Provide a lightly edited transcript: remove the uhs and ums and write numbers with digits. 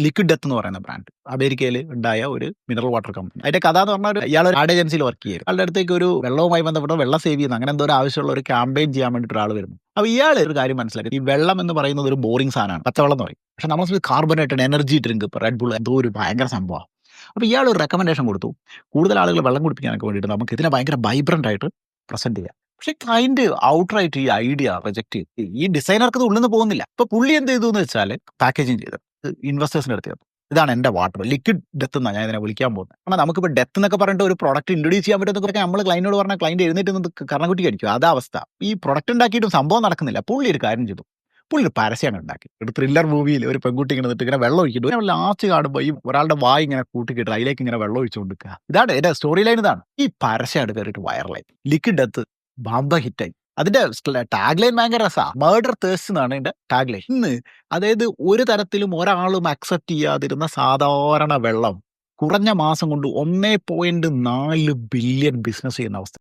Liquid death എന്ന് പറയുന്ന brand അമേരിക്കയിൽ ഉണ്ടായ ഒരു മിനറൽ വാട്ടർ കമ്പനി. അതിന്റെ കഥ എന്ന് പറഞ്ഞാൽ ഇയാൾ ഒരു ആഡ് ഏജൻസിയിൽ വർക്ക് ചെയ്യും. ആളുടെ അടുത്തേക്ക് ഒരു വെള്ളവുമായി ബന്ധപ്പെട്ട വെള്ളം സേവ് ചെയ്യുന്ന അങ്ങനെ എന്തോ ഒരു ആവശ്യമുള്ള ഒരു ക്യാമ്പയിൻ ചെയ്യാൻ വേണ്ടിയിട്ട് ഒരാൾ വരുന്നു. അപ്പോൾ ഇയാൾ ഒരു കാര്യം മനസ്സിലാക്കി, ഈ വെള്ളം എന്ന് പറയുന്നത് ഒരു ബോറിംഗ് സാധനമാണ്, പച്ചവെള്ളം എന്ന് പറയും. പക്ഷെ നമ്മൾ കാർബണേറ്റഡ് എനർജി ഡ്രിങ്ക്, ഇപ്പോൾ റെഡ് ബുൾ എന്തോ ഒരു ഭയങ്കര സംഭവമാണ്. അപ്പോൾ ഇയാൾ ഒരു റെക്കമെൻഡേഷൻ കൊടുത്തു, കൂടുതൽ ആളുകൾ വെള്ളം കുടിപ്പിക്കാനൊക്കെ വേണ്ടിയിട്ട് നമുക്ക് ഇതിനെ ഭയങ്കര വൈബ്രന്റ് ആയിട്ട് പ്രസന്റ് ചെയ്യാം. പക്ഷെ ക്ലൈന്റ് ഔട്ട്റൈറ്റ് ഈ ഐഡിയ റിജക്ട് ചെയ്തു. ഈ ഡിസൈനർക്ക് ഇത് ഉള്ളിൽ നിന്ന് പോകുന്നില്ല. ഇപ്പൊ പുള്ളി എന്ത് ചെയ്തു എന്ന് വെച്ചാൽ പാക്കേജിങ് ചെയ്ത് ഇൻവെസ്റ്റേഴ്സിന്റെ അടുത്ത് തന്നു. ഇതാണ് എന്റെ വാട്ടർ, ലിക്വിഡ് ഡെത്ത് എന്നാണ് ഞാൻ ഇതിനെ വിളിക്കാൻ പോകുന്നത്. കാരണം നമുക്കിപ്പോൾ ഡെത്ത് എന്നൊക്കെ പറഞ്ഞിട്ട് ഒരു പ്രൊഡക്റ്റ് ഇൻട്രൊഡ്യൂസ് ചെയ്യാൻ പറ്റുന്നതൊക്കെ നമ്മൾ ക്ലൈന്റിനോട് പറഞ്ഞാൽ ക്ലൈന്റ് എഴുന്നേറ്റ് നിന്ന് കർണക്കുട്ടി അടിക്കും. അതാ അവസ്ഥ. ഈ പ്രൊഡക്റ്റ് ഉണ്ടാക്കിയിട്ടും സംഭവം നടക്കുന്നില്ല. പുള്ളി ഒരു കാര്യം ചെയ്തു, പുള്ളി ഒരു പരസ്യം ഉണ്ടാക്കി. ഒരു ത്രില്ലർ മൂവിയിൽ ഒരു പെൺകുട്ടി ഇങ്ങനെ നിന്നിട്ട് ഇങ്ങനെ വെള്ളം ഒഴിക്കുന്നു. ലാസ്റ്റ് കാണുമ്പോൾ ഈ ഒരാളുടെ വായി ഇങ്ങനെ കൂട്ടിക്കിട്ട് അതിലേക്ക് ഇങ്ങനെ വെള്ളം ഒഴിച്ചു കൊടുക്കുക. ഇതാണ് എന്റെ സ്റ്റോറി ലൈൻ. ഇതാണ് ഈ പരസ്യമാണ് കയറിയിട്ട് വൈറലായി. ലിക്വിഡ് ഡെത്ത് ബാമ്പ ഹിറ്റായി. അതിന്റെ ടാഗ് ലൈൻ ഭയങ്കര രസമാണ്. മർഡർ തേഴ്സ്റ്റ് എന്നാണ് ഇതിന്റെ ടാഗ് ലൈൻ. ഇന്ന് അതായത് ഒരു തരത്തിലും ഒരാളും അക്സെപ്റ്റ് ചെയ്യാതിരുന്ന സാധാരണ വെള്ളം കുറഞ്ഞ മാസം കൊണ്ട് 1.4 ബില്യൺ ബിസിനസ് ചെയ്യുന്ന അവസ്ഥ.